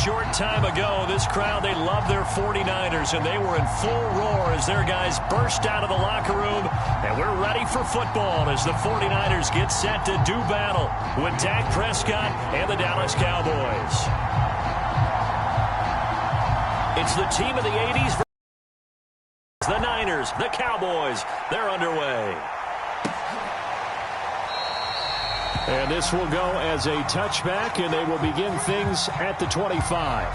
short time ago, this crowd, they love their 49ers, and they were in full roar as their guys burst out of the locker room. And we're ready for football as the 49ers get set to do battle with Dak Prescott and the Dallas Cowboys. It's the team of the 80s versus the Niners, the Cowboys. They're underway. And this will go as a touchback, and they will begin things at the 25.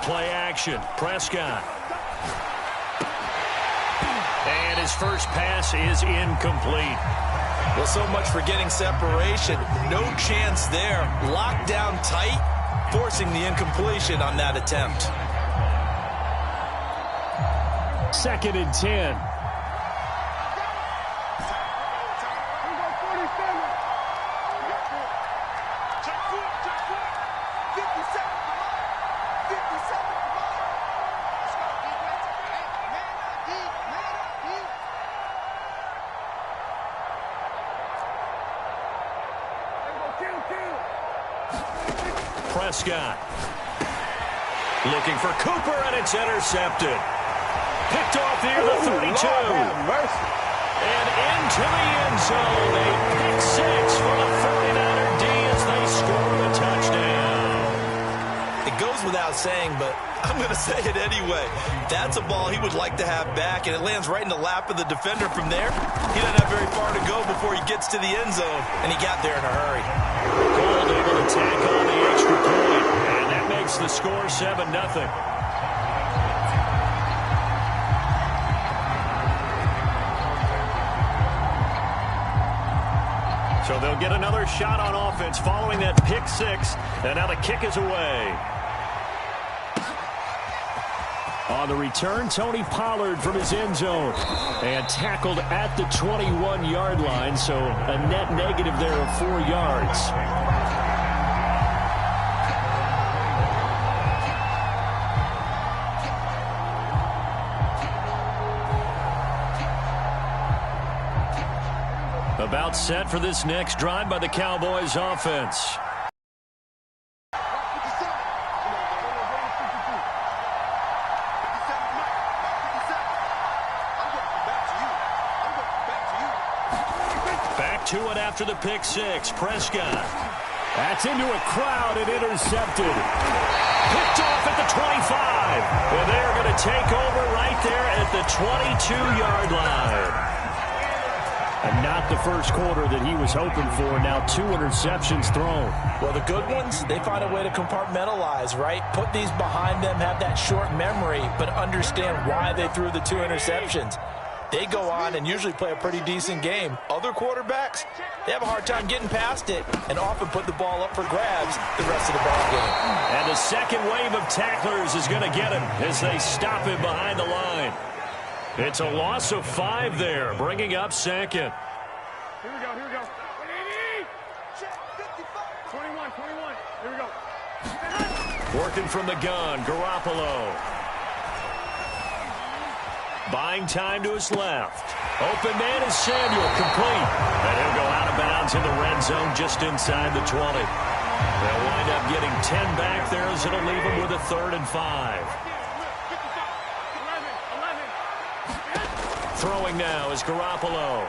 Play action. Prescott. And his first pass is incomplete. Well, so much for getting separation. No chance there. Locked down tight, forcing the incompletion on that attempt. 2nd and 10. Prescott looking for Cooper, and it's intercepted. Picked off near the 32. And into the end zone. A pick six for the 49er D as they score the touchdown. It goes without saying, but I'm going to say it anyway. That's a ball he would like to have back, and it lands right in the lap of the defender from there. He doesn't have very far to go before he gets to the end zone, and he got there in a hurry. Gold able to tack on the extra point, and that makes the score 7-0. So they'll get another shot on offense following that pick six, and now the kick is away. On the return, Tony Pollard from his end zone. And tackled at the 21-yard line, so a net negative there of 4 yards. About set for this next drive by the Cowboys offense. To it after the pick six. Prescott. That's into a crowd and intercepted. Picked off at the 25. And they're going to take over right there at the 22-yard line. And not the first quarter that he was hoping for. Now 2 interceptions thrown. Well, the good ones, they find a way to compartmentalize, right? Put these behind them, have that short memory, but understand why they threw the 2 interceptions. They go on and usually play a pretty decent game. Other quarterbacks, they have a hard time getting past it and often put the ball up for grabs the rest of the ball game. And the second wave of tacklers is going to get him as they stop him behind the line. It's a loss of 5 there, bringing up second. Here we go, here we go. 21, here we go. Working from the gun, Garoppolo. Buying time to his left. Open man is Samuel, complete. And he'll go out of bounds in the red zone just inside the 20. They'll wind up getting 10 back there as it'll leave them with a 3rd and 5. Throwing now is Garoppolo.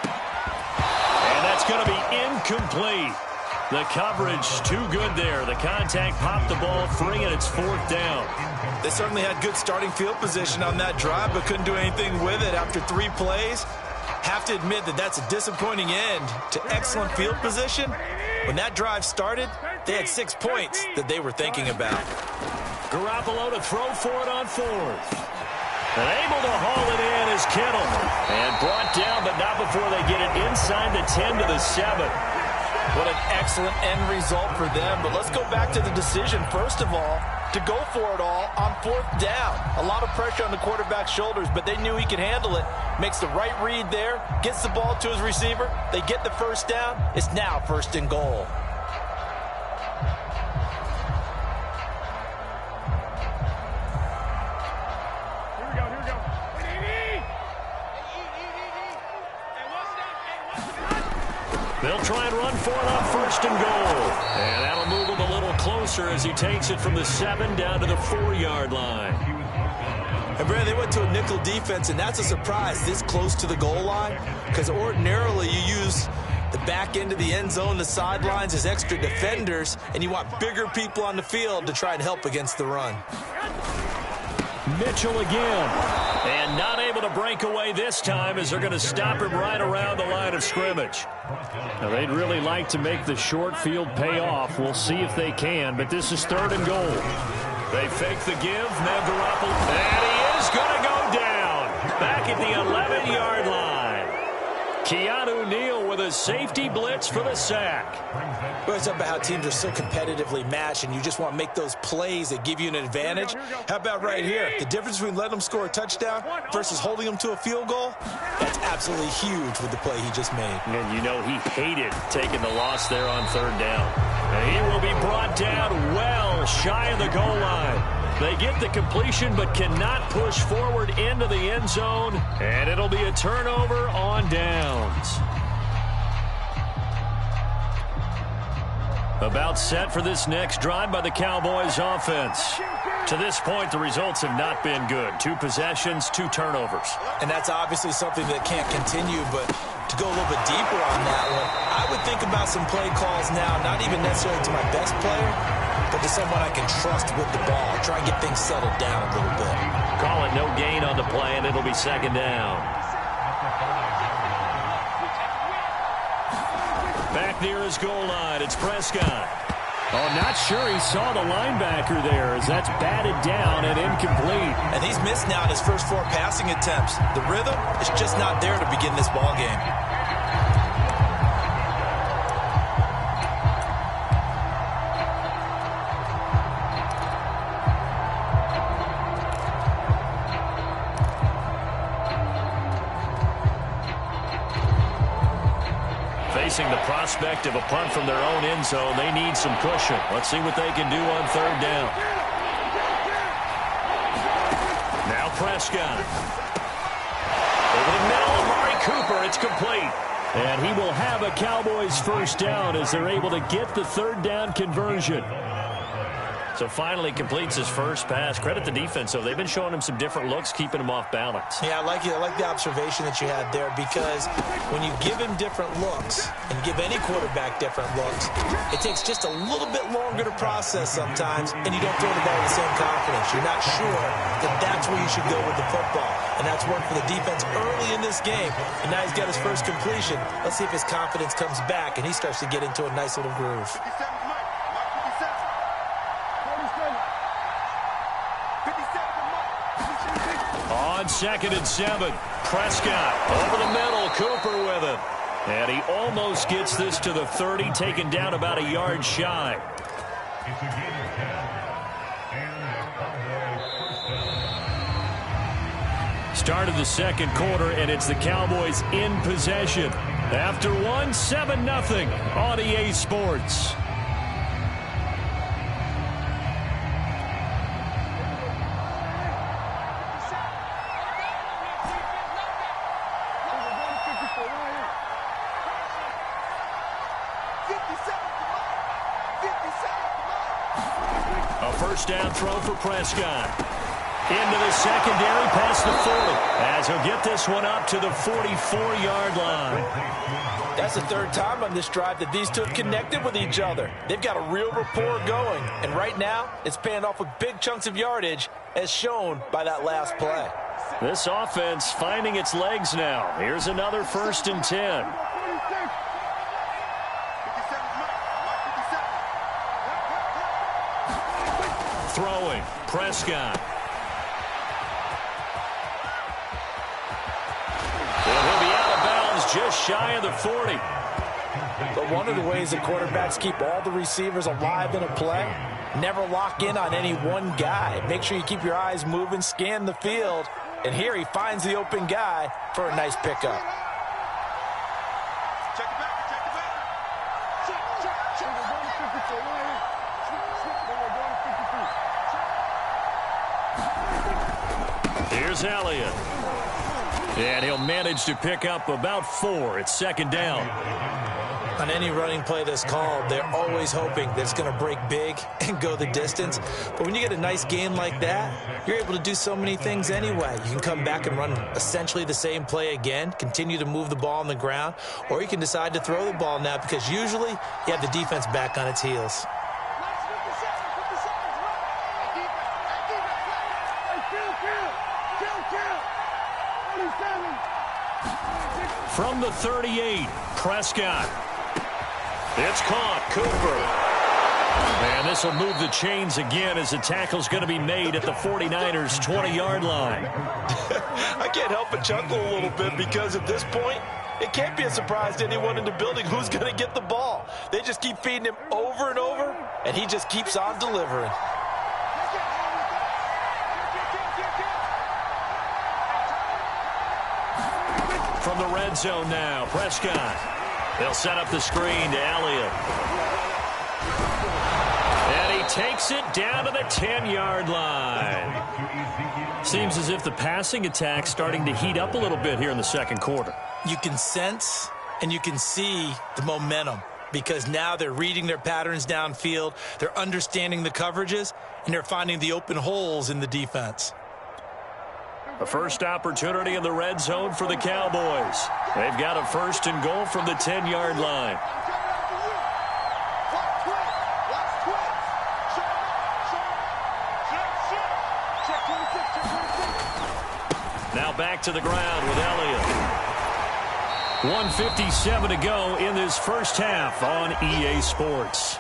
And that's going to be incomplete. The coverage too good there. The contact popped the ball free, and it's 4th down. They certainly had good starting field position on that drive, but couldn't do anything with it after 3 plays. Have to admit that that's a disappointing end to excellent field position. When that drive started, they had 6 points that they were thinking about. Garoppolo to throw for it on 4th. And able to haul it in is Kittle. And brought down, but not before they get it inside the 10 to the 7. What an excellent end result for them. But let's go back to the decision. First of all, to go for it all on 4th down. A lot of pressure on the quarterback's shoulders, but they knew he could handle it. Makes the right read there, gets the ball to his receiver. They get the first down. It's now 1st and goal. They'll try and run for it on 1st and goal. And that'll move him a little closer as he takes it from the 7 down to the 4-yard line. And Brad, they went to a nickel defense, and that's a surprise this close to the goal line, because ordinarily you use the back end of the end zone, the sidelines as extra defenders, and you want bigger people on the field to try and help against the run. Mitchell again. And not able to break away this time as they're going to stop him right around the line of scrimmage. Now, they'd really like to make the short field pay off. We'll see if they can, but this is 3rd and goal. They fake the give. Garoppolo. And he is going to go down. Back at the 11-yard line. Keanu Neal with a safety blitz for the sack. Well, it's about how teams are so competitively matched, and you just want to make those plays that give you an advantage. How about right here? The difference between letting them score a touchdown versus holding them to a field goal, that's absolutely huge with the play he just made. And you know he hated taking the loss there on 3rd down. And he will be brought down well shy of the goal line. They get the completion but cannot push forward into the end zone, and it'll be a turnover on downs. About set for this next drive by the Cowboys offense. To this point, the results have not been good. 2 possessions, 2 turnovers. And that's obviously something that can't continue, but to go a little bit deeper on that one, I would think about some play calls now, not even necessarily to my best player, but to someone I can trust with the ball. Try and get things settled down a little bit. Call it no gain on the play, and it'll be 2nd down. Back near his goal line, it's Prescott. Oh, not sure he saw the linebacker there as that's batted down and incomplete. And he's missed now in his first 4 passing attempts. The rhythm is just not there to begin this ball game. Facing the prospect of a punt from their own end zone, they need some cushion. Let's see what they can do on 3rd down. Now Prescott. Over the middle, Amari Cooper, it's complete. And he will have a Cowboys 1st down as they're able to get the 3rd down conversion. So finally completes his first pass. Credit the defense, though. They've been showing him some different looks, keeping him off balance. Yeah, I like the observation that you had there, because when you give him different looks and give any quarterback different looks, it takes just a little bit longer to process sometimes, and you don't throw the ball with the same confidence. You're not sure that that's where you should go with the football, and that's worked for the defense early in this game, and now he's got his first completion. Let's see if his confidence comes back and he starts to get into a nice little groove. On 2nd and 7, Prescott over the middle, Cooper with it. And he almost gets this to the 30, taken down about a yard shy. Start of the 2nd quarter, and it's the Cowboys in possession. After 7-0 on EA Sports. A 1st down throw for Prescott. Into the secondary, past the 40. As he'll get this one up to the 44-yard line. That's the 3rd time on this drive that these two have connected with each other. They've got a real rapport going. And right now, it's paying off with big chunks of yardage, as shown by that last play. This offense finding its legs now. Here's another 1st and 10. Throwing, Prescott. And he'll be out of bounds just shy of the 40. But one of the ways that quarterbacks keep all the receivers alive in a play Never lock in on any one guy. Make sure you keep your eyes moving, scan the field. And here he finds the open guy for a nice pickup. Here's Elliott. And he'll manage to pick up about 4. It's second down. On any running play that's called, they're always hoping that it's going to break big and go the distance. But when you get a nice game like that, you're able to do so many things anyway. You can come back and run essentially the same play again, continue to move the ball on the ground, or you can decide to throw the ball now because usually you have the defense back on its heels. From the 38, Prescott. It's caught. Cooper. And this will move the chains again as the tackle's going to be made at the 49ers' 20-yard line. I can't help but chuckle a little bit because at this point, it can't be a surprise to anyone in the building who's going to get the ball. They just keep feeding him over and over, and he just keeps on delivering. From the red zone now, Prescott. They'll set up the screen to Elliott. And he takes it down to the 10-yard line. Seems as if the passing attack's starting to heat up a little bit here in the second quarter. You can sense and you can see the momentum because now they're reading their patterns downfield, they're understanding the coverages, and they're finding the open holes in the defense. A first opportunity in the red zone for the Cowboys. They've got a first and goal from the 10-yard line. Now back to the ground with Elliott. 1:57 to go in this first half on EA Sports.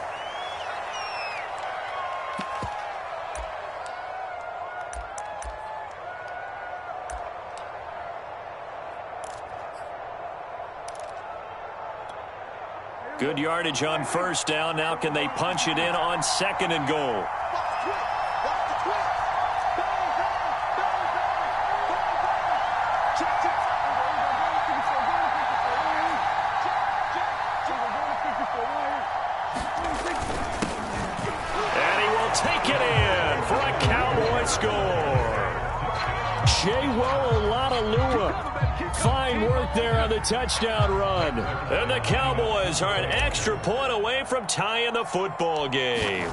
Good yardage on first down. Now can they punch it in on second and goal? And he will take it in for a Cowboy score. Fine work there on the touchdown run. And the Cowboys are an extra point away from tying the football game.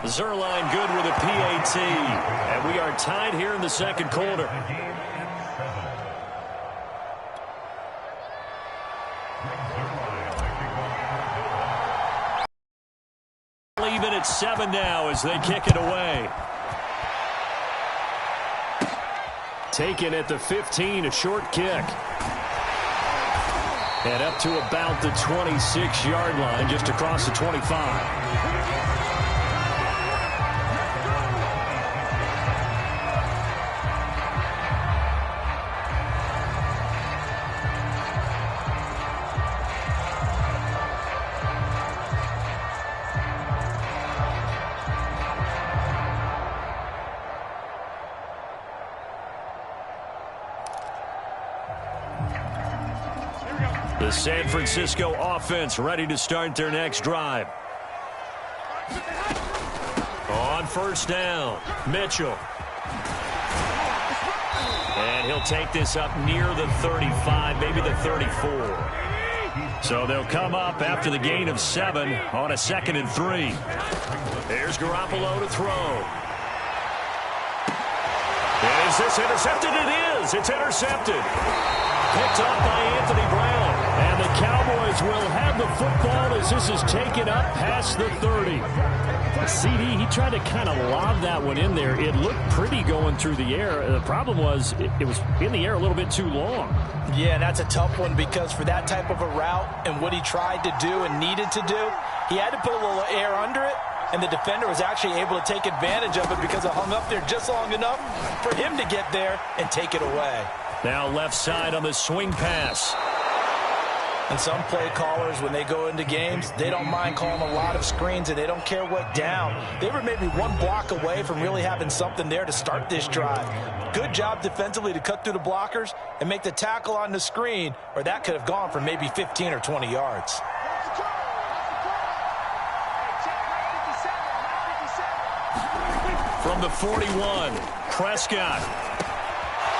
Zerline good with a PAT. And we are tied here in the second quarter. Even at 7 now as they kick it away. Taken at the 15, a short kick. And up to about the 26-yard line, just across the 25. The San Francisco offense ready to start their next drive. On first down, Mitchell. And he'll take this up near the 35, maybe the 34. So they'll come up after the gain of 7 on a 2nd and 3. There's Garoppolo to throw. Is this intercepted? It is. It's intercepted. Picked up by Anthony Brown. And the Cowboys will have the football as this is taken up past the 30. CD, he tried to kind of lob that one in there. It looked pretty going through the air. The problem was it was in the air a little bit too long. Yeah, that's a tough one because for that type of a route and what he tried to do and needed to do, he had to put a little air under it, and the defender was actually able to take advantage of it because it hung up there just long enough for him to get there and take it away. Now left side on the swing pass. And some play callers, when they go into games, they don't mind calling a lot of screens, and they don't care what down. They were maybe one block away from really having something there to start this drive. Good job defensively to cut through the blockers and make the tackle on the screen, or that could have gone for maybe 15 or 20 yards. From the 41, Prescott.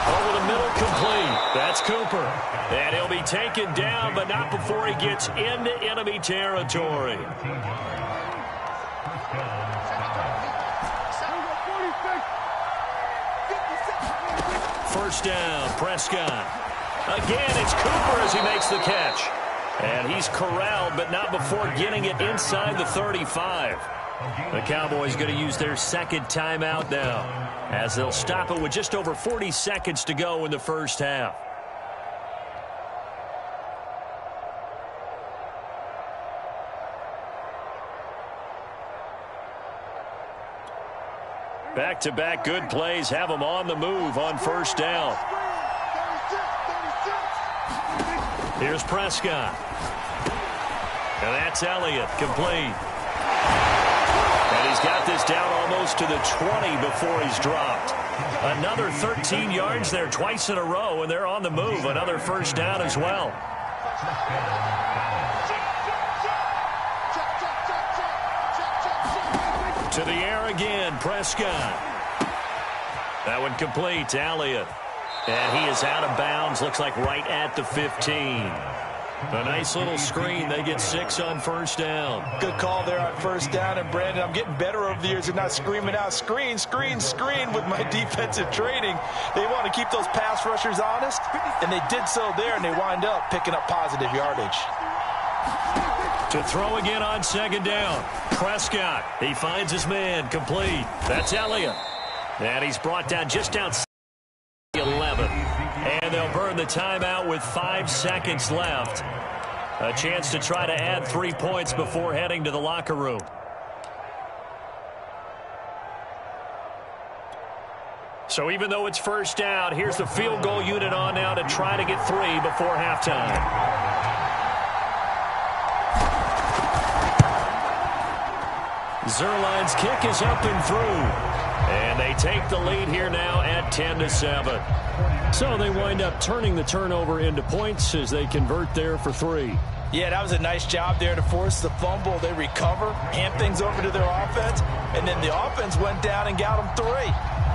Over the middle, complete. That's Cooper. And he'll be taken down, but not before he gets into enemy territory. First down, Prescott. Again, it's Cooper as he makes the catch. And he's corralled, but not before getting it inside the 35. The Cowboys going to use their second timeout now, as they'll stop it with just over 40 seconds to go in the first half. Back-to-back good plays have them on the move on first down. Here's Prescott. And that's Elliott, complete. And he's got this down almost to the 20 before he's dropped. Another 13 yards there twice in a row, and they're on the move. Another first down as well. To the air again, Prescott. That one complete to Elliott. And he is out of bounds, looks like right at the 15. A nice little screen. They get 6 on first down. Good call there on first down. And, Brandon, I'm getting better over the years and not screaming out, screen, screen, screen with my defensive training. They want to keep those pass rushers honest, and they did so there, and they wind up picking up positive yardage. To throw again on second down. Prescott, he finds his man, complete. That's Elliott. And he's brought down just outside 11. And they'll burn the timeout with 5 seconds left. A chance to try to add 3 points before heading to the locker room. So even though it's first down, here's the field goal unit on now to try to get 3 before halftime. Zerline's kick is up and through. And they take the lead here now at 10-7. So they wind up turning the turnover into points as they convert there for 3. Yeah, that was a nice job there to force the fumble. They recover, hand things over to their offense, and then the offense went down and got them 3.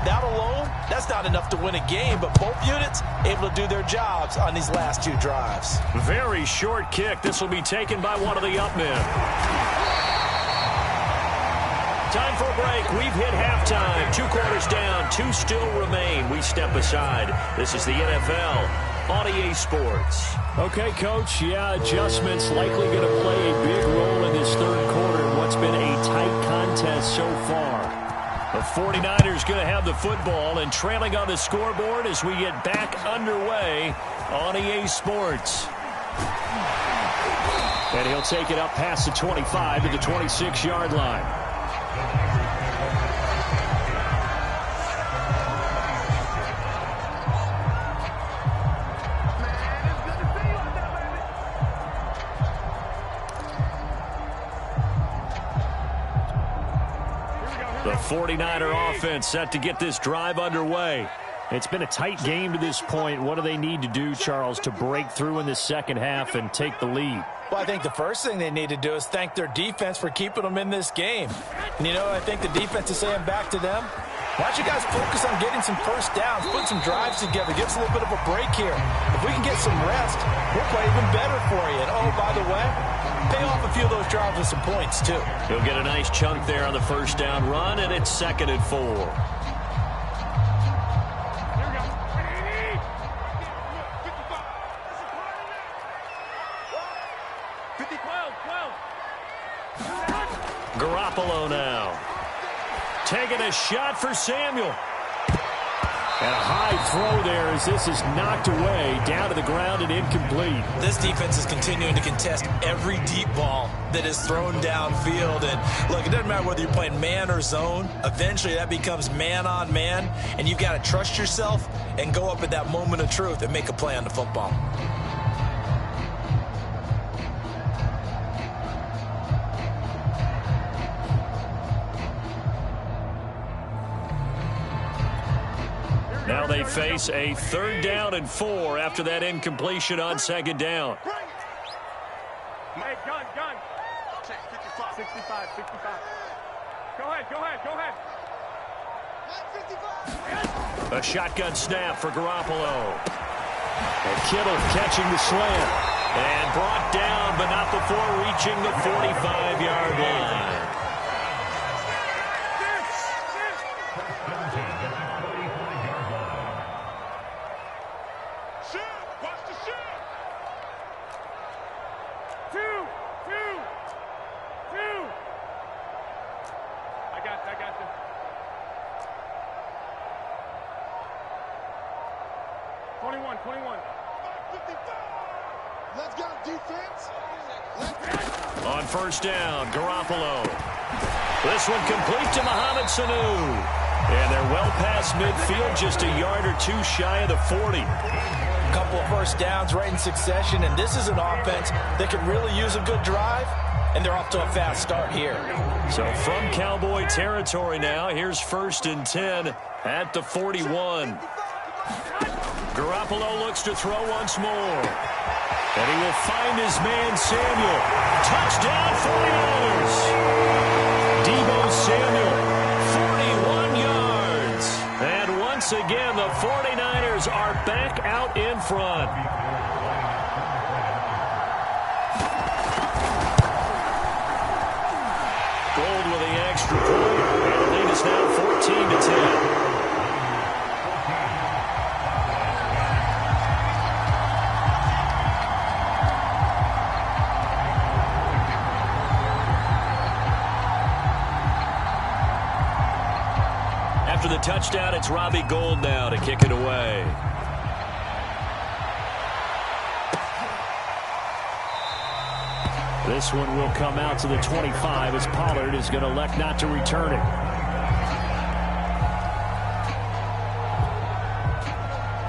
That alone, that's not enough to win a game, but both units able to do their jobs on these last 2 drives. Very short kick. This will be taken by one of the up men. Time for a break. We've hit halftime. 2 quarters down. 2 still remain. We step aside. This is the NFL on EA Sports. Okay, Coach. Yeah, adjustments likely going to play a big role in this third quarter in what's been a tight contest so far. The 49ers going to have the football and trailing on the scoreboard as we get back underway on EA Sports. And he'll take it up past the 25 to the 26-yard line. The 49er offense set to get this drive underway. It's been a tight game to this point. What do they need to do, Charles, to break through in the second half and take the lead? Well, I think the first thing they need to do is thank their defense for keeping them in this game. And, you know, I think the defense is saying back to them, why don't you guys focus on getting some first downs, put some drives together, give us a little bit of a break here. If we can get some rest, we'll play even better for you. And, oh, by the way, pay off a few of those drives with some points, too. He'll get a nice chunk there on the first down run, and it's 2nd and 4. Garoppolo now. Taking a shot for Samuel. And a high throw there as this is knocked away, down to the ground and incomplete. This defense is continuing to contest every deep ball that is thrown downfield. And, look, it doesn't matter whether you're playing man or zone. Eventually that becomes man on man, and you've got to trust yourself and go up at that moment of truth and make a play on the football. Now they face a 3rd down and 4 after that incompletion on 2nd down. Hey, gun. 65. Go ahead. A shotgun snap for Garoppolo. And Kittle catching the slant. And brought down, but not before reaching the 45-yard line. I got this. Twenty-one. Let's go, defense. On 1st down, Garoppolo. This one complete to Mohamed Sanu. And they're well past midfield, just a yard or two shy of the 40. A couple of 1st downs right in succession, and this is an offense that could really use a good drive, and they're off to a fast start here. So from Cowboy territory now, here's 1st and 10 at the 41. Garoppolo looks to throw once more. And he will find his man Samuel. Touchdown 49ers. Deebo Samuel, 41 yards. And once again, the 49ers are back out in front. Gold with the extra point. And the lead is now 14-10. After the touchdown, it's Robbie Gould now to kick it away. This one will come out to the 25 as Pollard is going to elect not to return it.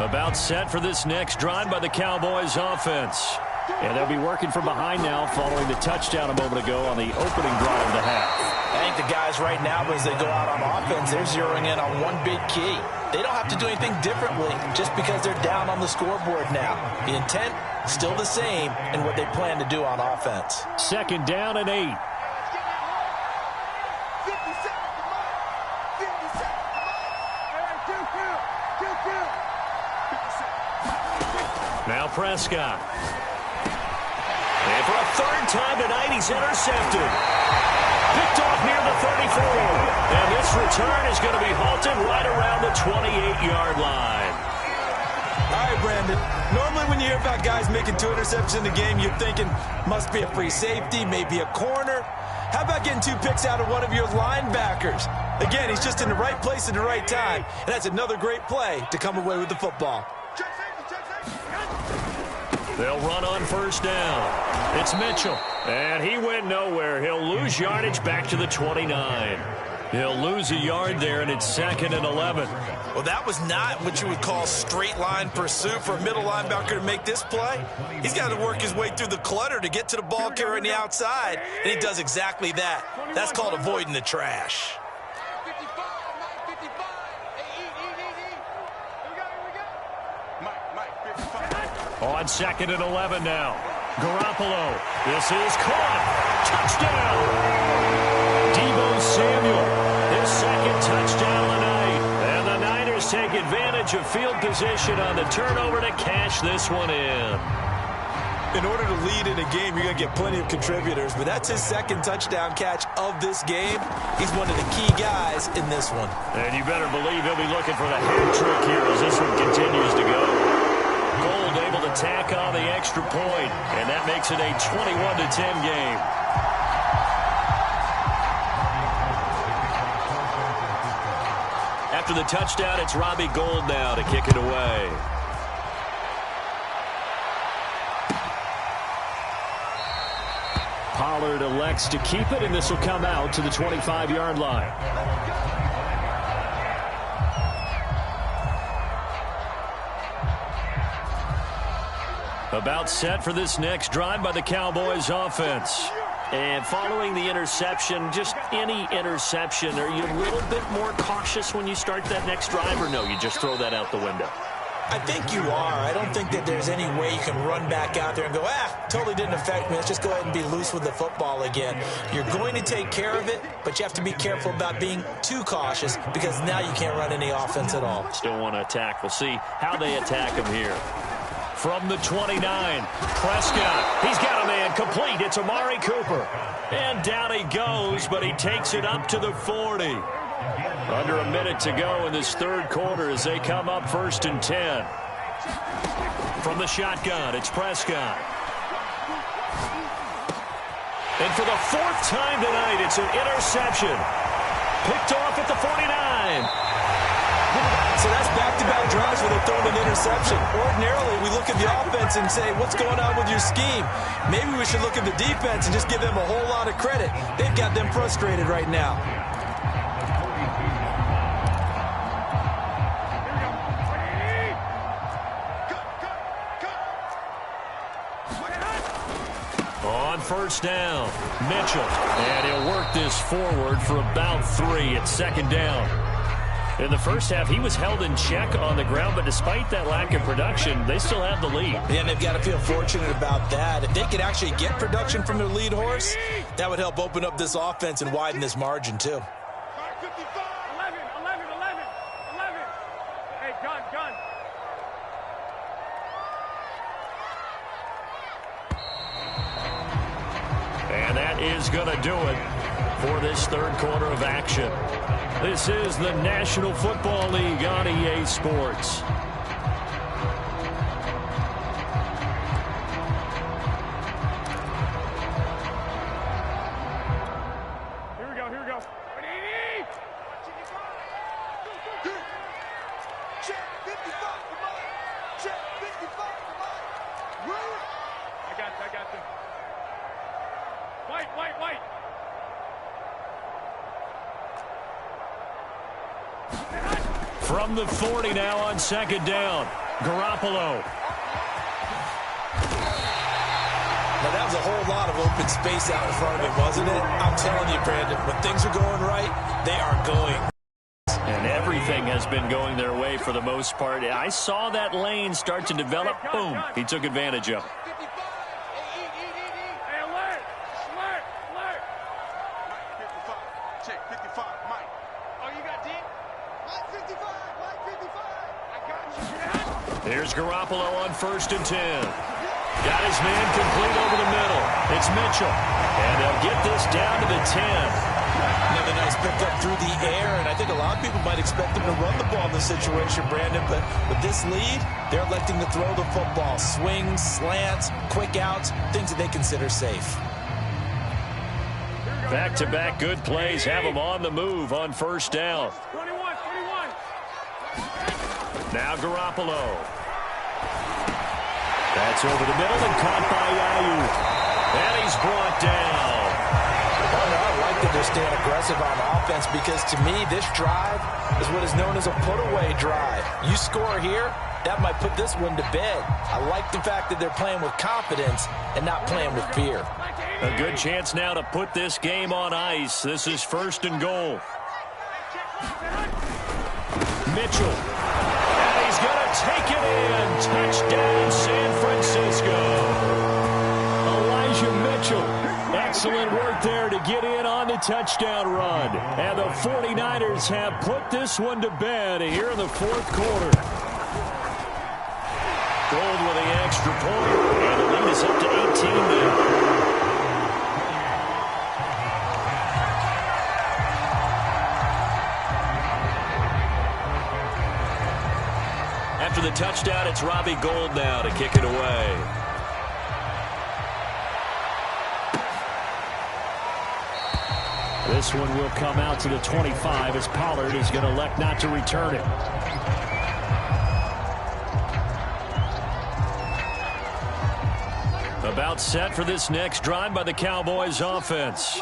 About set for this next drive by the Cowboys offense. And they'll be working from behind now following the touchdown a moment ago on the opening drive of the half. I think the guys right now, as they go out on offense, they're zeroing in on one big key. They don't have to do anything differently just because they're down on the scoreboard now. The intent, still the same in what they plan to do on offense. 2nd down and 8. Now Prescott. And for a 3rd time tonight, he's intercepted. Picked off near the 34. And this return is going to be halted right around the 28-yard line. All right, Brandon. Normally when you hear about guys making 2 interceptions in the game, you're thinking must be a free safety, maybe a corner. How about getting 2 picks out of one of your linebackers? Again, he's just in the right place at the right time. And that's another great play to come away with the football. They'll run on 1st down. It's Mitchell. And he went nowhere. He'll lose yardage back to the 29. He'll lose a yard there, and it's 2nd and 11. Well, that was not what you would call straight line pursuit for a middle linebacker to make this play. He's got to work his way through the clutter to get to the ball carrier on the outside, and he does exactly that. That's called avoiding the trash. On 2nd and 11 now. Garoppolo. This is caught. Touchdown. Deebo Samuel. His 2nd touchdown of the night. And the Niners take advantage of field position on the turnover to cash this one in. In order to lead in a game, you're going to get plenty of contributors, but that's his 2nd touchdown catch of this game. He's one of the key guys in this one. And you better believe he'll be looking for the hat trick here as this one continues to go. Gould able to tack on the extra point, and that makes it a 21-10 game. After the touchdown, it's Robbie Gould now to kick it away. Pollard elects to keep it, and this will come out to the 25-yard line. About set for this next drive by the Cowboys offense. And following the interception, just any interception, are you a little bit more cautious when you start that next drive, or no, you just throw that out the window? I think you are. I don't think that there's any way you can run back out there and go, totally didn't affect me. Let's just go ahead and be loose with the football again. You're going to take care of it, but you have to be careful about being too cautious because now you can't run any offense at all. Still want to attack. We'll see how they attack him here. From the 29, Prescott. He's got a man complete. It's Amari Cooper. And down he goes, but he takes it up to the 40. Under a minute to go in this third quarter as they come up 1st and 10. From the shotgun, it's Prescott. And for the 4th time tonight, it's an interception. Picked off at the 49. So that's back-to-back drives where they're throwing an interception. Ordinarily, we look at the offense and say, what's going on with your scheme? Maybe we should look at the defense and just give them a whole lot of credit. They've got them frustrated right now. On 1st down, Mitchell. And he'll work this forward for about 3 at 2nd down. In the first half, he was held in check on the ground, but despite that lack of production, they still have the lead. And they've got to feel fortunate about that. If they could actually get production from their lead horse, that would help open up this offense and widen this margin, too. 11. Hey, gun. And that is going to do it for this third quarter of action. This is the National Football League on EA Sports. Here we go. Check 55 for Mike. Check 55 for Mike. I got this. White. From the 40 now on 2nd down, Garoppolo. Now, that was a whole lot of open space out in front of him, wasn't it? I'm telling you, Brandon, when things are going right, they are going. And everything has been going their way for the most part. I saw that lane start to develop. Boom. He took advantage of it. 55. Hey, alert. Mike 55. Check 55. Mike. Oh, you got D? Mike 55. I got you. Here's Garoppolo on 1st and 10. Got his man complete over the middle. It's Mitchell. And they'll get this down to the 10. Another nice pickup through the air, and I think a lot of people might expect them to run the ball in this situation, Brandon, but with this lead, they're electing to throw the football. Swings, slants, quick outs, things that they consider safe. Back-to-back good plays have them on the move on 1st down. 21. Now Garoppolo. That's over the middle and caught by Ayuk. And he's brought down. I like that they're staying aggressive on offense because, to me, this drive is what is known as a put-away drive. You score here, that might put this one to bed. I like the fact that they're playing with confidence and not playing with fear. A good chance now to put this game on ice. This is 1st and goal. Mitchell. And he's going to take it in. Touchdown, San Francisco. Elijah Mitchell. Excellent work there to get in on the touchdown run. And the 49ers have put this one to bed here in the 4th quarter. Gold with the extra point. And the lead is up to 18 now. After the touchdown, it's Robbie Gould now to kick it away. This one will come out to the 25 as Pollard is going to elect not to return it. About set for this next drive by the Cowboys offense.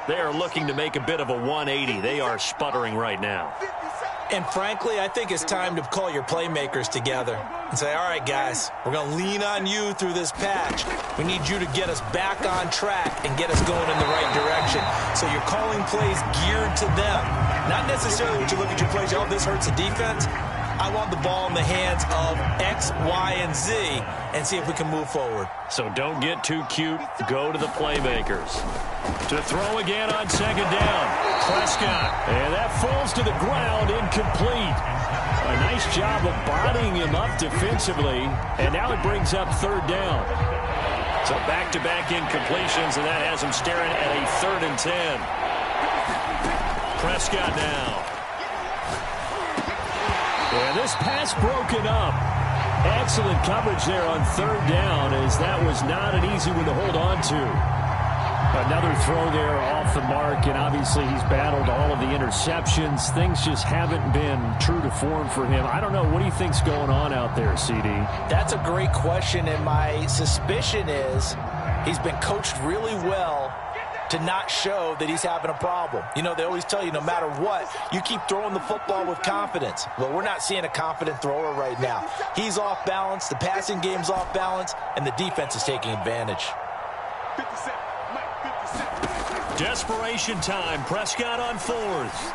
They are looking to make a bit of a 180. They are sputtering right now. 57. And frankly, I think it's time to call your playmakers together and say, all right, guys, we're going to lean on you through this patch. We need you to get us back on track and get us going in the right direction. So you're calling plays geared to them. Not necessarily when you look at your plays, oh, this hurts the defense. I want the ball in the hands of X, Y, and Z and see if we can move forward. So don't get too cute. Go to the playmakers. To throw again on second down. Prescott. And that falls to the ground, incomplete. A nice job of bodying him up defensively. And now it brings up third down. So back-to-back incompletions, and that has him staring at a 3rd and 10. Prescott now. And this pass broken up. Excellent coverage there on third down, as that was not an easy one to hold on to. Another throw there off the mark, and obviously he's battled all of the interceptions. Things just haven't been true to form for him. I don't know. What do you think's going on out there, CD? That's a great question, and my suspicion is he's been coached really well to not show that he's having a problem. You know, they always tell you no matter what, you keep throwing the football with confidence. Well, we're not seeing a confident thrower right now. He's off balance, the passing game's off balance, and the defense is taking advantage. 57, Mike, 57. Desperation time. Prescott on 4th.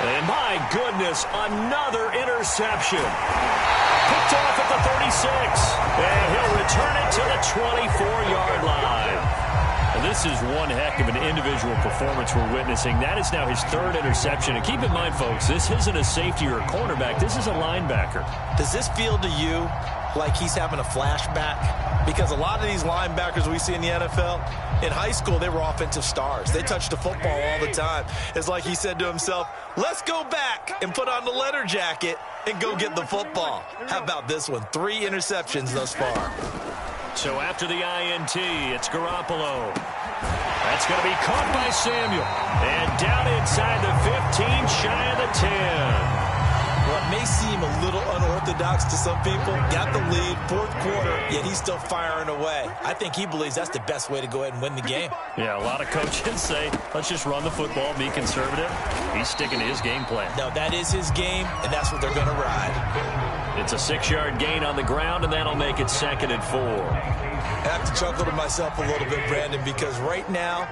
And my goodness, another interception. Picked off at the 36. And he'll return it to the 24-yard line. And this is one heck of an individual performance we're witnessing. That is now his 3rd interception. And keep in mind, folks, this isn't a safety or a cornerback. This is a linebacker. Does this feel to you like he's having a flashback? Because a lot of these linebackers we see in the NFL, in high school, they were offensive stars. They touched the football all the time. It's like he said to himself, let's go back and put on the leather jacket and go get the football. How about this one? 3 interceptions thus far. So after the INT, it's Garoppolo. That's going to be caught by Samuel. And down inside the 15, shy of the 10. Well, it may seem a little unorthodox to some people. Got the lead, 4th quarter, yet he's still firing away. I think he believes that's the best way to go ahead and win the game. Yeah, a lot of coaches say, let's just run the football, be conservative. He's sticking to his game plan. No, that is his game, and that's what they're going to ride. It's a 6-yard gain on the ground, and that'll make it 2nd and 4. I have to chuckle to myself a little bit, Brandon, because right now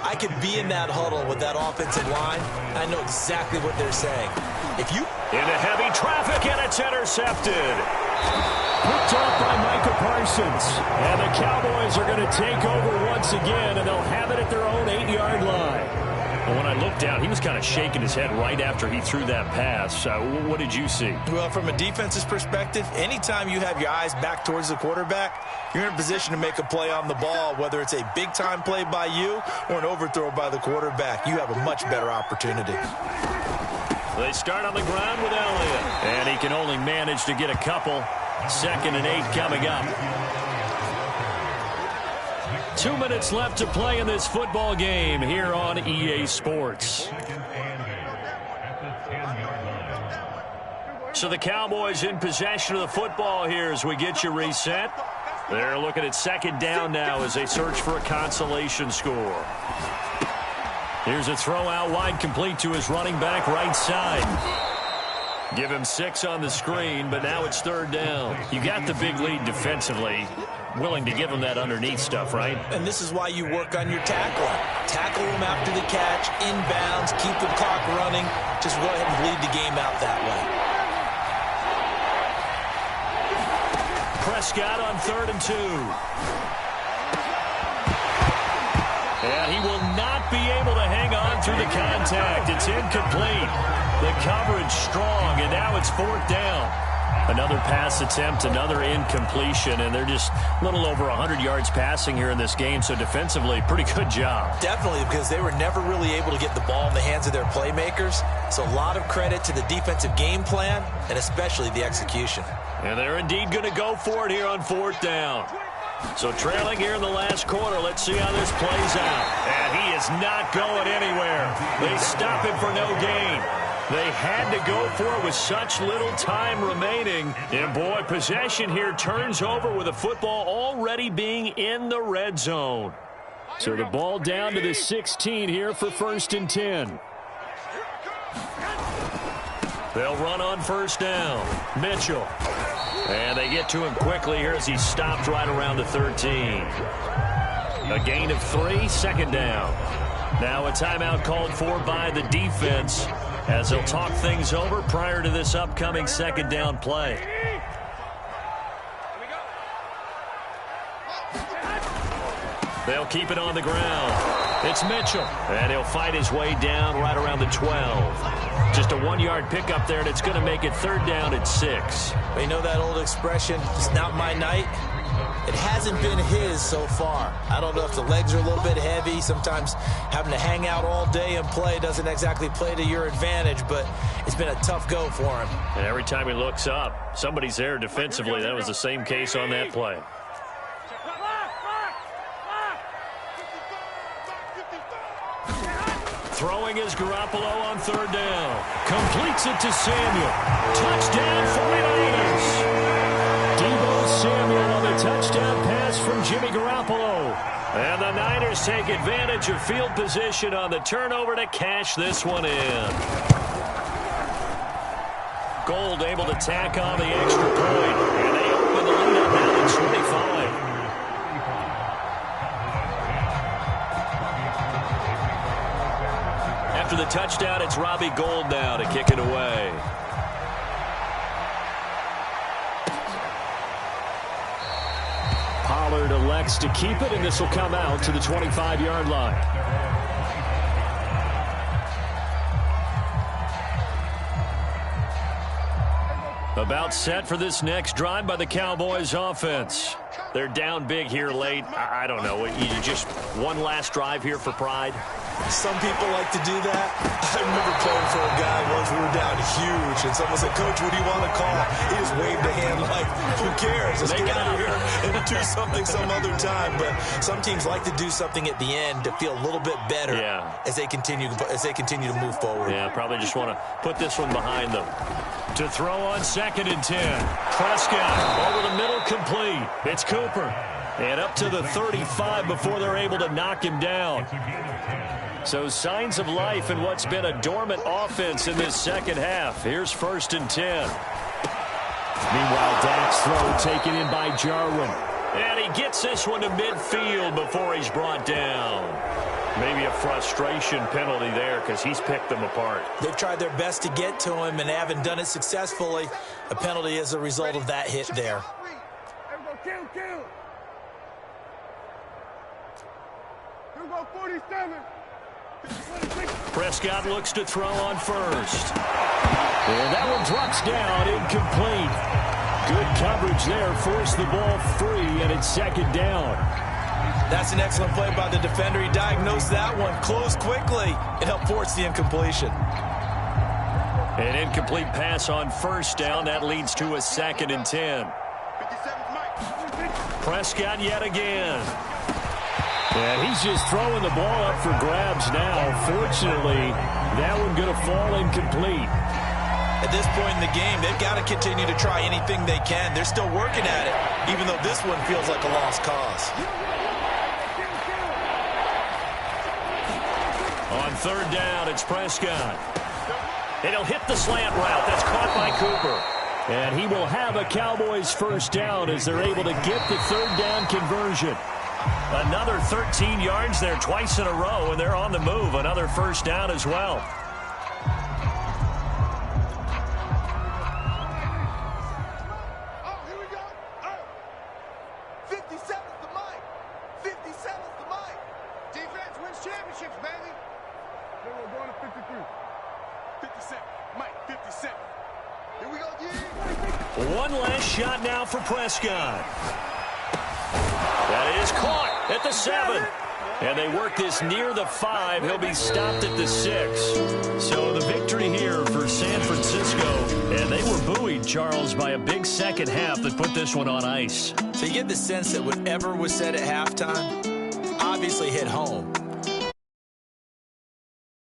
I could be in that huddle with that offensive line. I know exactly what they're saying. If you into heavy traffic, and it's intercepted. Picked off by Micah Parsons. And the Cowboys are going to take over once again, and they'll have it at their own 8-yard line. And when I looked down, he was kind of shaking his head right after he threw that pass. What did you see? Well, from a defense's perspective, anytime you have your eyes back towards the quarterback, you're in a position to make a play on the ball, whether it's a big-time play by you or an overthrow by the quarterback. You have a much better opportunity. They start on the ground with Elliott. And he can only manage to get a couple. 2nd and 8 coming up. 2 minutes left to play in this football game here on EA Sports. So the Cowboys in possession of the football here as we get you reset. They're looking at 2nd down now as they search for a consolation score. Here's a throw out wide, complete to his running back right side. Give him 6 on the screen, but now it's 3rd down. You got the big lead defensively. Willing to give him that underneath stuff, right? And this is why you work on your tackling. Tackle him after the catch, inbounds, keep the clock running. Just go ahead and bleed the game out that way. Prescott on 3rd and 2. And he will not be able to hang on through the contact. It's incomplete. The coverage strong, and now it's 4th down. Another pass attempt, another incompletion, and they're just a little over 100 yards passing here in this game, so defensively, pretty good job. Definitely, because they were never really able to get the ball in the hands of their playmakers, so a lot of credit to the defensive game plan, and especially the execution. And they're indeed going to go for it here on 4th down. So trailing here in the last quarter, let's see how this plays out. And he is not going anywhere. They stop him for no gain. They had to go for it with such little time remaining. And, boy, possession here turns over with the football already being in the red zone. So the ball down to the 16 here for 1st and 10. They'll run on first down. Mitchell. And they get to him quickly here as he stopped right around the 13. A gain of 3, second down. Now a timeout called for by the defense as they'll talk things over prior to this upcoming second down play. They'll keep it on the ground. It's Mitchell, and he'll fight his way down right around the 12. Just a 1-yard pickup there, and it's going to make it third down at 6. You know that old expression, it's not my night? It hasn't been his so far. I don't know if the legs are a little bit heavy. Sometimes having to hang out all day and play doesn't exactly play to your advantage, but it's been a tough go for him. And every time he looks up, somebody's there defensively. That was the same case on that play. Throwing is Garoppolo on third down. Completes it to Samuel. Touchdown 49ers. Deebo Samuel on the touchdown pass from Jimmy Garoppolo. And the Niners take advantage of field position on the turnover to cash this one in. Gold able to tack on the extra point. And they open the lead up now to 25. After the touchdown, it's Robbie Gould now to kick it away. Pollard elects to keep it, and this will come out to the 25-yard line. About set for this next drive by the Cowboys offense. They're down big here late. I don't know. You just one last drive here for pride? Some people like to do that. I remember playing for a guy once we were down huge, and someone said, "Coach, what do you want to call?" He just waved a hand like, who cares? Let's get out of here and do something some other time. But some teams like to do something at the end to feel a little bit better as they continue to move forward. Yeah, probably just want to put this one behind them. To throw on 2nd and 10. Prescott over the middle, complete. It's Cooper. And up to the 35 before they're able to knock him down. So signs of life in what's been a dormant offense in this second half. Here's 1st and 10. Meanwhile, Dak's throw taken in by Jarwin. And he gets this one to midfield before he's brought down. Maybe a frustration penalty there because he's picked them apart. They've tried their best to get to him and haven't done it successfully. A penalty as a result of that hit there. Kill. Here we go, 47. Prescott looks to throw on first. And that one drops down, incomplete. Good coverage there, forced the ball free, and it's 2nd down. That's an excellent play by the defender. He diagnosed that one, closed quickly, and helped force the incompletion. An incomplete pass on first down. That leads to a 2nd and 10. Prescott yet again. And he's just throwing the ball up for grabs now. Fortunately, that one going to fall incomplete. At this point in the game, they've got to continue to try anything they can. They're still working at it, even though this one feels like a lost cause. On 3rd down, it's Prescott. And he'll hit the slant route. That's caught by Cooper. And he will have a Cowboys 1st down as they're able to get the 3rd down conversion. Another 13 yards there twice in a row, and they're on the move. Another 1st down as well. Oh, here we go. Oh. 57's the mic. 57's the mic. Defense wins championships, baby. Then we're going to 53. 57. Mike, 57. Here we go, G. One last shot now for Prescott. That is caught at the 7. And they work this near the 5. He'll be stopped at the 6. So the victory here for San Francisco. And they were buoyed, Charles, by a big second half that put this one on ice. So you get the sense that whatever was said at halftime obviously hit home.